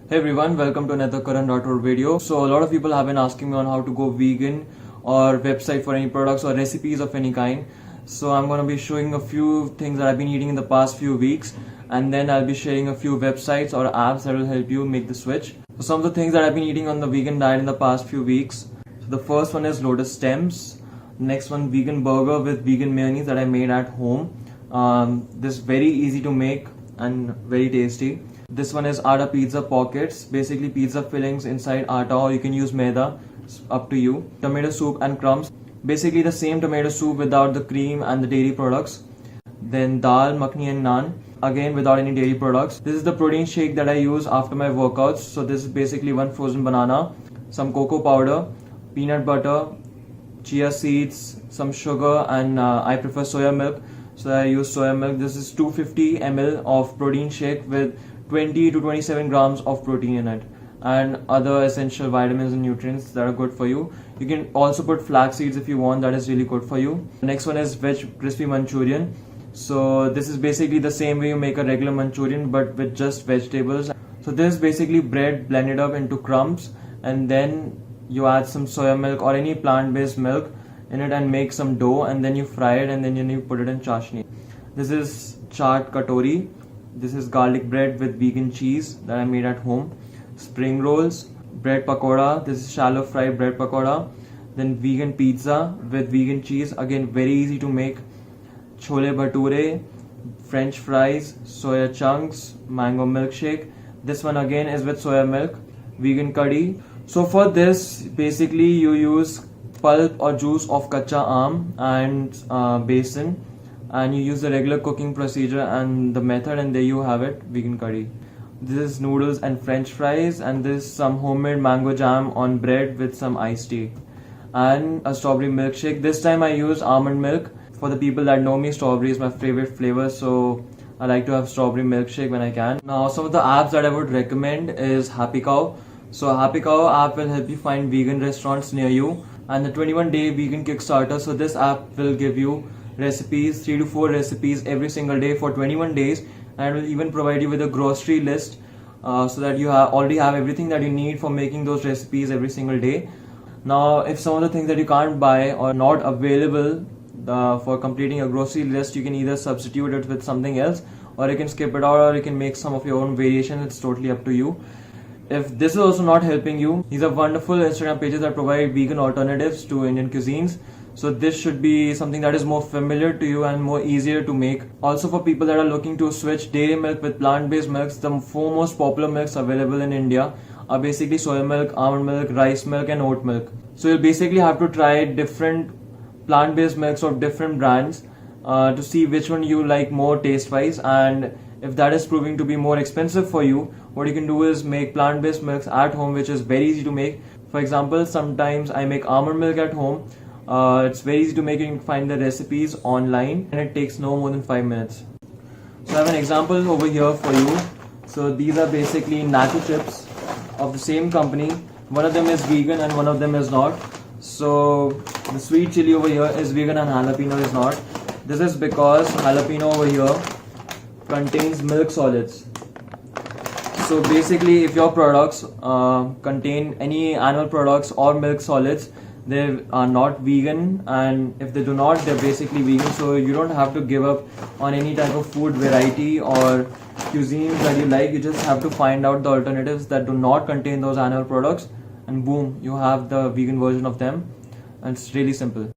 Hey everyone, welcome to another Karan.org video. So a lot of people have been asking me on how to go vegan or website for any products or recipes of any kind. So I'm going to be showing a few things that I've been eating in the past few weeks, and then I'll be sharing a few websites or apps that will help you make the switch. So some of the things that I've been eating on the vegan diet in the past few weeks. So the first one is lotus stems. Next one, vegan burger with vegan mayonnaise that I made at home. This is very easy to make and very tasty. This one is Atta pizza pockets, basically pizza fillings inside atta, or you can use maida, it's up to you. Tomato soup and crumbs, basically the same tomato soup without the cream and the dairy products. Then dal, makhni and naan, again without any dairy products. This is the protein shake that I use after my workouts. So this is basically one frozen banana, some cocoa powder, peanut butter, chia seeds, some sugar, and I prefer soya milk, so I use soya milk. This is 250 ml of protein shake with 20 to 27 grams of protein in it, and other essential vitamins and nutrients that are good for you. You can also put flax seeds if you want, that is really good for you. The next one is veg crispy manchurian. So this is basically the same way you make a regular manchurian but with just vegetables. So this is basically bread blended up into crumbs, and then you add some soya milk or any plant-based milk in it and make some dough, and then you fry it, and then you put it in chashni. This is chaat katori. This is garlic bread with vegan cheese that I made at home. Spring rolls, bread pakoda. This is shallow fried bread pakoda. Then vegan pizza with vegan cheese. Again, very easy to make. Chole bhature, French fries, soya chunks, mango milkshake. This one again is with soya milk. Vegan curry. So for this, basically you use pulp or juice of kacha aam and besan, and you use the regular cooking procedure and the method, and there you have it, vegan curry. This is noodles and French fries, and this is some homemade mango jam on bread with some iced tea, and a strawberry milkshake. This time I use almond milk. For the people that know me, strawberry is my favorite flavor, so I like to have strawberry milkshake when I can. Now some of the apps that I would recommend is Happy Cow. So Happy Cow app will help you find vegan restaurants near you, and the 21-day vegan Kickstarter. So this app will give you recipes, 3 to 4 recipes every single day for 21 days, and will even provide you with a grocery list so that you already have everything that you need for making those recipes every single day. Now if some of the things that you can't buy or not available for completing a grocery list, you can either substitute it with something else, or you can skip it out, or you can make some of your own variation. It's totally up to you. If this is also not helping you, these are wonderful Instagram pages that provide vegan alternatives to Indian cuisines. So this should be something that is more familiar to you and more easier to make. Also for people that are looking to switch dairy milk with plant-based milks, the 4 most popular milks available in India are basically soya milk, almond milk, rice milk and oat milk. So you'll basically have to try different plant-based milks of different brands to see which one you like more taste-wise, and if that is proving to be more expensive for you, what you can do is make plant-based milks at home, which is very easy to make. For example, sometimes I make almond milk at home. It's very easy to make. You can find the recipes online, and it takes no more than 5 minutes. So I have an example over here for you. So these are basically nacho chips of the same company. One of them is vegan and one of them is not. So the sweet chili over here is vegan and jalapeno is not. This is because jalapeno over here contains milk solids. So basically if your products contain any animal products or milk solids, they are not vegan, and if they do not, they're basically vegan. So you don't have to give up on any type of food variety or cuisine that you like. You just have to find out the alternatives that do not contain those animal products, and boom, you have the vegan version of them, and it's really simple.